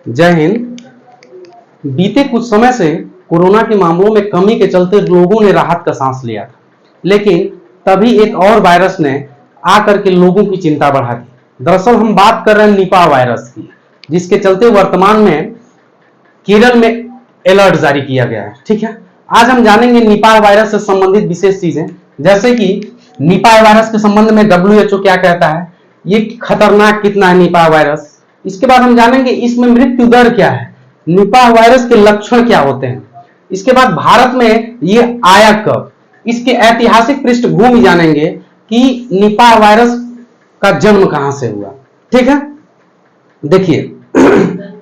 जय हिंद। बीते कुछ समय से कोरोना के मामलों में कमी के चलते लोगों ने राहत का सांस लिया था, लेकिन तभी एक और वायरस ने आकर के लोगों की चिंता बढ़ा दी। दरअसल हम बात कर रहे हैं निपाह वायरस की, जिसके चलते वर्तमान में केरल में अलर्ट जारी किया गया है। ठीक है, आज हम जानेंगे निपाह वायरस से संबंधित विशेष चीजें, जैसे कि निपाह वायरस के संबंध में WHO क्या कहता है, ये खतरनाक कितना है निपाह वायरस। इसके बाद हम जानेंगे इसमें मृत्यु दर क्या है, निपाह वायरस के लक्षण क्या होते हैं। इसके बाद भारत में ये आया कब, इसके ऐतिहासिक पृष्ठभूमि जानेंगे कि निपाह वायरस का जन्म कहां से हुआ। ठीक है, देखिए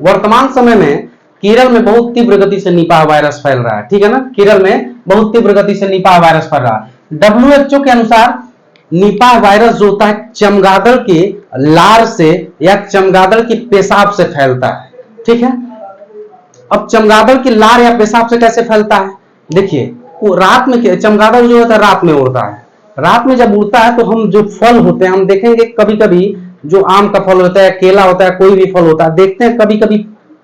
वर्तमान समय में केरल में बहुत तीव्र गति से निपाह वायरस फैल रहा है। ठीक है ना, केरल में बहुत तीव्र गति से निपाह वायरस फैल रहा है। WHO के अनुसार निपाह वायरस जो होता है चमगादड़ के लार से या चमगादड़ के पेशाब से फैलता है। ठीक है, अब चमगादड़ के लार या पेशाब से कैसे फैलता है, देखिए वो रात में, चमगादड़ जो होता है रात में उड़ता है। रात में जब उड़ता है तो हम जो फल होते हैं हम देखेंगे, कभी कभी जो आम का फल होता है, केला होता है, कोई भी फल होता है, देखते हैं कभी कभी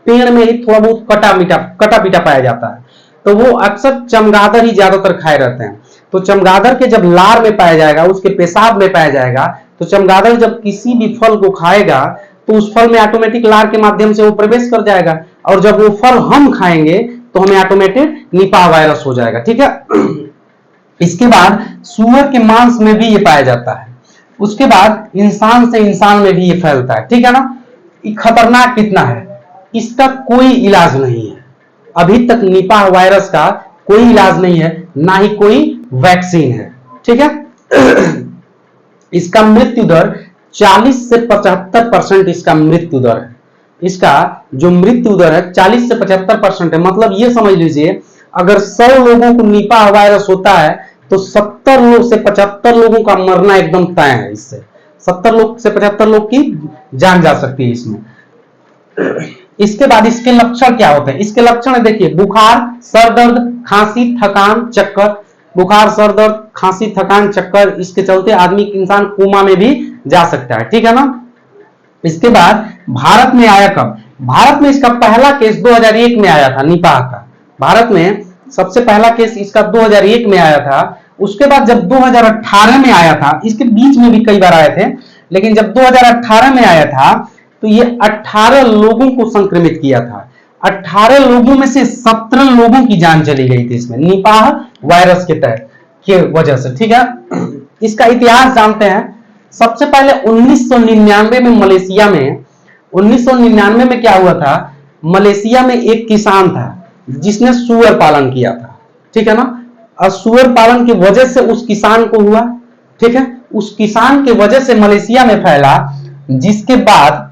पेड़ में ही थोड़ा बहुत कटा पीटा पाया जाता है, तो वो अक्सर चमगादड़ ही ज्यादातर खाए रहते हैं। तो चमगादड़ के जब लार में पाया जाएगा, उसके पेशाब में पाया जाएगा, तो चमगादड़ जब किसी भी फल को खाएगा तो उस फल में ऑटोमेटिक लार के माध्यम से वो प्रवेश कर जाएगा, और जब वो फल हम खाएंगे तो हमें ऑटोमेटिक निपाह वायरस हो जाएगा। ठीक है, इसके बाद सुअर के मांस में भी ये पाया जाता है, उसके बाद इंसान से इंसान में भी ये फैलता है। ठीक है ना, ये खतरनाक कितना है, इसका कोई इलाज नहीं है अभी तक। निपाह वायरस का कोई इलाज नहीं है, ना ही कोई वैक्सीन है। ठीक है, इसका मृत्यु दर 40 से 75% इसका मृत्यु दर है। इसका जो मृत्यु दर है 40 से 75% है। मतलब ये समझ लीजिए अगर 100 लोगों को निपाह वायरस होता है तो 70 लोग से 75 लोगों का मरना एकदम तय है। इससे 70 लोग से 75 लोग की जान जा सकती है इसमें। इसके बाद इसके लक्षण क्या होते हैं, इसके लक्षण है देखिए, बुखार, सर दर्द, खांसी, थकान, चक्कर। बुखार, सर दर्द, खांसी, थकान, चक्कर, इसके चलते आदमी इंसान कोमा में भी जा सकता है। ठीक है ना, इसके बाद भारत में आया कब, भारत में इसका पहला केस 2001 में आया था निपाह का। भारत में सबसे पहला केस इसका 2001 में आया था। उसके बाद जब 2018 में आया था, इसके बीच में भी कई बार आए थे, लेकिन जब 2018 में आया था तो ये 18 लोगों को संक्रमित किया था। 18 लोगों में से 17 लोगों की जान चली गई थी इसमें निपाह वायरस के तहत के वजह से। ठीक है, इसका इतिहास जानते हैं। सबसे पहले 1999 में मलेशिया में, 1999 में क्या हुआ था, मलेशिया में एक किसान था जिसने सुअर पालन किया था। ठीक है ना, और सुअर पालन की वजह से उस किसान को हुआ। ठीक है, उस किसान की वजह से मलेशिया में फैला, जिसके बाद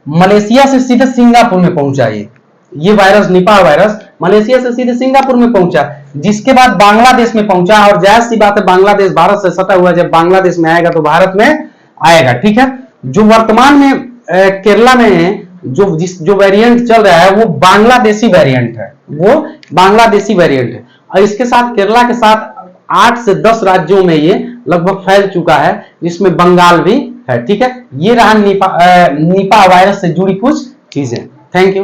मलेशिया से सीधे सिंगापुर में पहुंचा। ये वायरस निपाह वायरस मलेशिया से सीधे सिंगापुर में पहुंचा, जिसके बाद बांग्लादेश में पहुंचा। और जाहिर सी बात है बांग्लादेश भारत से सटा हुआ, जब बांग्लादेश में आएगा तो भारत में आएगा। ठीक है, जो वर्तमान में केरला में जो वेरिएंट चल रहा है वो बांग्लादेशी वेरिएंट है, वो बांग्लादेशी वेरिएंट है। और इसके साथ केरला के साथ 8 से 10 राज्यों में ये लगभग फैल चुका है, जिसमें बंगाल भी है। ठीक है, ये रहा निपाह वायरस से जुड़ी कुछ चीजें। Thank you.